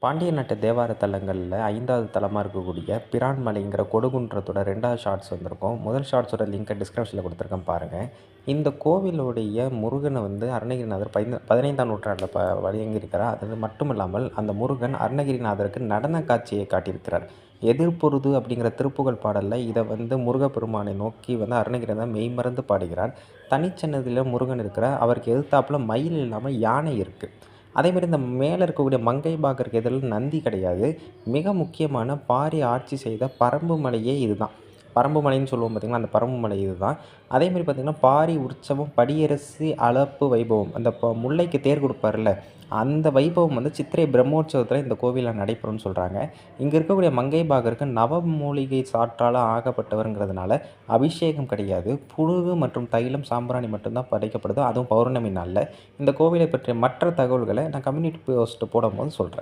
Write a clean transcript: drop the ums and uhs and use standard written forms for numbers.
பாண்டிய நாட்டு தேவார தலங்கள்ல 5வது தலமா இருக்கக்கூடிய பிரான்மலைங்கிற கொடுகுன்றத்தோட 2வது ஷார்ட்ஸ் வந்திருக்கும். முதல் ஷார்ட்ஸோட லிங்க்க டிஸ்கிரிப்ஷன்ல குடுத்துருக்கேன் பாருங்க. இந்த கோவிலுடைய முருகன வந்து அருணகிரிநாதர் 15ஆம் நூற்றாண்டுல வழங்கியிருக்கிறார். அது மட்டும் இல்லாமல் அந்த முருகன் அருணகிரிநாதருக்கு நடன காட்சியை காட்டியிருக்கிறார். எதிர்ப்பொருது அப்படிங்கிற திருப்புகழ் பாடல்ல இத வந்து முருகப்பெருமானை நோக்கி வந்து அருணகிரிநாதர் மெய்மறந்து பாடுகிறார். தனிச்சன்னதில முருகன் இருக்கிறார். அவருக்கு எதிர்த்தாப்புல மயில் இல்லாம யானை இருக்கு. அதேமாரி இந்த மேல இருக்கக்கூடிய மங்கை பாகருக்கு எதிரில நந்தி கிடையாது. மிக முக்கியமான பாரி ஆட்சி செய்த பறம்பு மலையே இதுதான். பறம்பு மலைன்னு சொல்லுவோம் பார்த்தீங்களா, அந்த பறம்பு மலை இதுதான். அதேமாரி பார்த்தீங்கன்னா, பாரி உற்சவம், படியரசி அளப்பு வைபவம் அந்த முல்லைக்கு தேர் கொடுப்பார்ல, அந்த வைபவம் வந்து சித்திரை பிரம்மோற்சவத்தில இந்த கோவில்ல நடைபெறும்னு சொல்றாங்க. இங்க இருக்கக்கூடிய மங்கை பாகருக்கு நவமூலிகை சாற்றால ஆகப்பட்டவர்ங்கிறதுனால அபிஷேகம் கிடையாது. புனுகு மற்றும் தைலம், சாம்பிராணி மட்டும் தான் படைக்கப்படுது. அதுவும் பௌர்ணமி நாள்ல. இந்த கோவிலை பற்றிய மற்ற தகவல்கள நான் கம்யூனிட்டி போஸ்ட் போடும்போது சொல்றேன்.